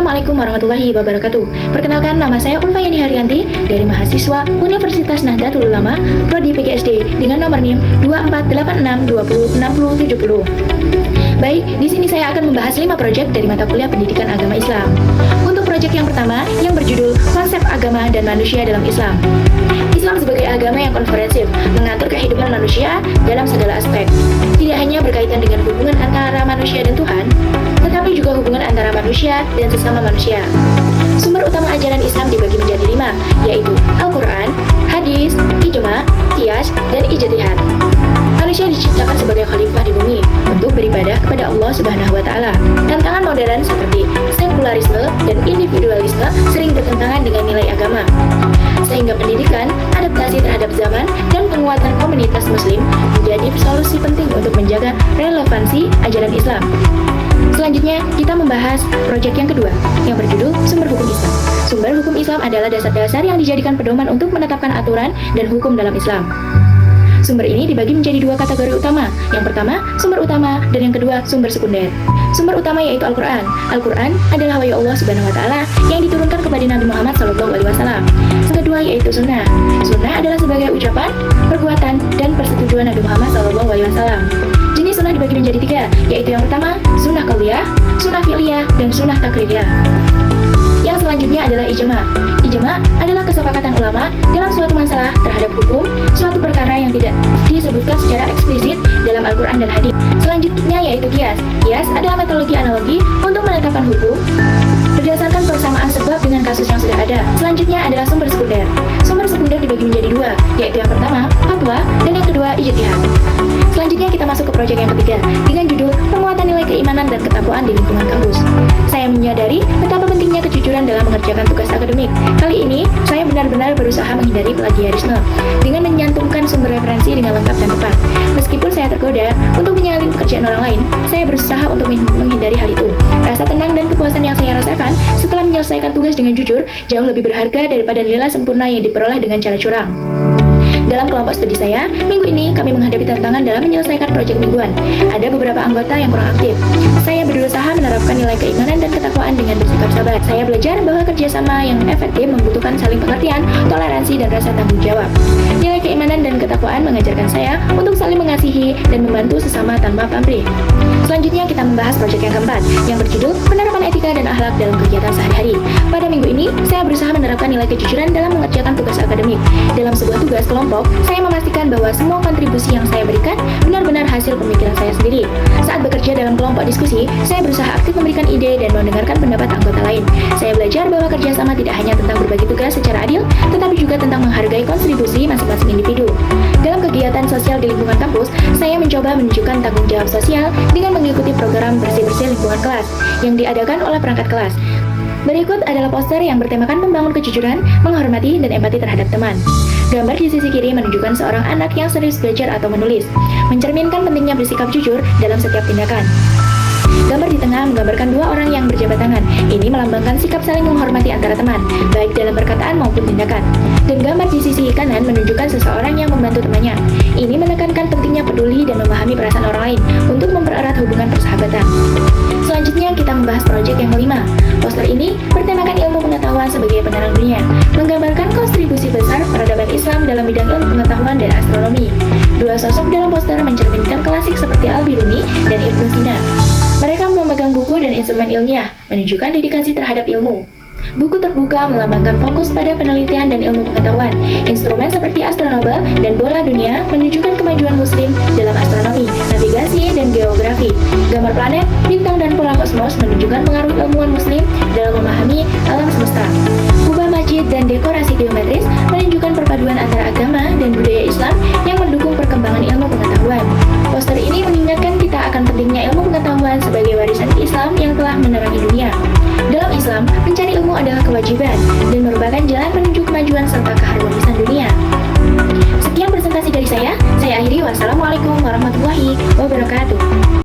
Assalamualaikum warahmatullahi wabarakatuh. Perkenalkan, nama saya Ulfayani Haryanti dari mahasiswa Universitas Nahdlatul Ulama, Prodi PGSD dengan nomor NIM 2486206070. Baik, di sini saya akan membahas 5 proyek dari mata kuliah Pendidikan Agama Islam. Untuk proyek yang pertama, yang berjudul Konsep Agama dan Manusia dalam Islam. Islam sebagai agama yang konferensif, mengatur kehidupan manusia dalam segala aspek. Tidak hanya berkaitan dengan hubungan antara manusia dan Tuhan, tetapi juga hubungan antara manusia dan sesama manusia. Sumber utama ajaran Islam dibagi menjadi 5, yaitu Al-Quran, Hadis, Ijma, Qiyas, dan Ijtihad. Manusia diciptakan sebagai khalifah di bumi untuk beribadah kepada Allah Subhanahu wa Ta'ala. Tantangan modern seperti sekularisme dan individualisme sering bertentangan dengan nilai agama, sehingga pendidikan, adaptasi terhadap zaman, dan penguatan komunitas Muslim menjadi solusi penting untuk menjaga relevansi ajaran Islam. Selanjutnya, kita membahas proyek yang kedua, yang berjudul Sumber Hukum Islam. Sumber hukum Islam adalah dasar-dasar yang dijadikan pedoman untuk menetapkan aturan dan hukum dalam Islam. Sumber ini dibagi menjadi 2 kategori utama. Yang pertama, sumber utama, dan yang kedua, sumber sekunder. Sumber utama yaitu Al-Quran. Al-Quran adalah wahyu Allah Subhanahu wa Ta'ala yang diturunkan kepada Nabi Muhammad SAW. Yang kedua yaitu sunnah. Sunnah adalah sebagai ucapan, perbuatan, dan persetujuan Nabi Muhammad SAW. Jenis sunnah dibagi menjadi 3, yaitu yang pertama, sunnah qauliyah, sunnah fi'liyah, dan sunnah takririyah. Yang selanjutnya adalah ijma. Ijma adalah kesepakatan ulama dalam suatu masalah terhadap hukum suatu perkara yang tidak disebutkan secara eksplisit dalam Al-Quran dan Hadis. Selanjutnya yaitu qiyas. Qiyas adalah metodologi analogi untuk menetapkan hukum berdasarkan persamaan sebab dengan kasus yang sudah ada. Selanjutnya adalah sumber sekunder. Sumber sekunder dibagi menjadi 2, yaitu yang pertama, fatwa, dan yang kedua, ijtihad. Selanjutnya kita masuk ke proyek yang ketiga dengan judul Penguatan Nilai Keimanan dan Ketakwaan di Lingkungan Kampus. Saya menyadari betapa pentingnya kejujuran dalam mengerjakan tugas akademik. Kali ini, saya benar-benar berusaha menghindari plagiarisme dengan menyantumkan sumber referensi dengan lengkap dan tepat. Meskipun saya tergoda untuk menyalin pekerjaan orang lain, saya berusaha untuk menghindari hal itu. Rasa tenang dan kepuasan yang saya rasakan setelah menyelesaikan tugas dengan jujur jauh lebih berharga daripada nilai sempurna yang diperoleh dengan cara curang. Dalam kelompok studi saya, minggu ini kami menghadapi tantangan dalam menyelesaikan proyek mingguan. Ada beberapa anggota yang kurang aktif. Saya berusaha menerapkan nilai keimanan dan ketakwaan dengan bersikap sabar. Saya belajar bahwa kerjasama yang efektif membutuhkan saling pengertian, toleransi, dan rasa tanggung jawab. Nilai keimanan dan ketakwaan mengajarkan saya untuk saling mengasihi dan membantu sesama tanpa pamrih. Selanjutnya kita membahas proyek yang keempat, yang berjudul Penerapan Etika dan Akhlak dalam Kegiatan Sehari-hari. Pada minggu ini, saya berusaha menerapkan nilai kejujuran dalam mengerjakan tugas akademik. Dalam sebuah tugas kelompok, saya memastikan bahwa semua kontribusi yang saya berikan benar-benar hasil pemikiran saya sendiri. Saat bekerja dalam kelompok diskusi, saya berusaha aktif memberikan ide dan mendengarkan pendapat anggota lain. Saya belajar bahwa kerjasama tidak hanya tentang berbagi tugas secara adil, tetapi juga tentang menghargai kontribusi masing-masing individu. Dalam kegiatan sosial di lingkungan kampus, saya mencoba menunjukkan tanggung jawab sosial dengan mengikuti program bersih-bersih lingkungan kelas yang diadakan oleh perangkat kelas. Berikut adalah poster yang bertemakan membangun kejujuran, menghormati, dan empati terhadap teman. Gambar di sisi kiri menunjukkan seorang anak yang serius belajar atau menulis, mencerminkan pentingnya bersikap jujur dalam setiap tindakan. Gambar di tengah menggambarkan 2 orang yang berjabat tangan. Ini melambangkan sikap saling menghormati antara teman, baik dalam perkataan maupun tindakan. Dan gambar di sisi kanan menunjukkan seseorang yang membantu temannya. Ini menekankan pentingnya peduli dan memahami perasaan orang lain untuk mempererat hubungan persahabatan. Selanjutnya kita membahas proyek yang kelima. Poster ini bertemakan ilmu pengetahuan sebagai penerang dunia, menggambarkan kontribusi besar peradaban Islam dalam bidang ilmu pengetahuan dan astronomi. 2 sosok dalam poster mencerminkan klasik seperti Al-Biruni dan Ibnu Sina. Mereka memegang buku dan instrumen ilmiah, menunjukkan dedikasi terhadap ilmu. Buku terbuka melambangkan fokus pada penelitian dan ilmu pengetahuan. Instrumen seperti astronobel dan bola dunia menunjukkan kemajuan muslim dalam astronomi, navigasi, dan geografi. Gambar planet, bintang, dan pola kosmos menunjukkan pengaruh ilmuwan muslim dalam memahami alam semesta. Kubah masjid dan dekorasi geometris menunjukkan perpaduan antara agama dan budaya Islam yang mendukung perkembangan ilmu pengetahuan. Poster ini mengingatkan kita akan pentingnya ilmu pengetahuan sebagai warisan Islam yang telah menerangi dunia. Dalam Islam, mencari ilmu adalah kewajiban dan merupakan jalan menuju kemajuan serta keharmonisan dunia. Sekian presentasi dari saya akhiri. Wassalamualaikum warahmatullahi wabarakatuh.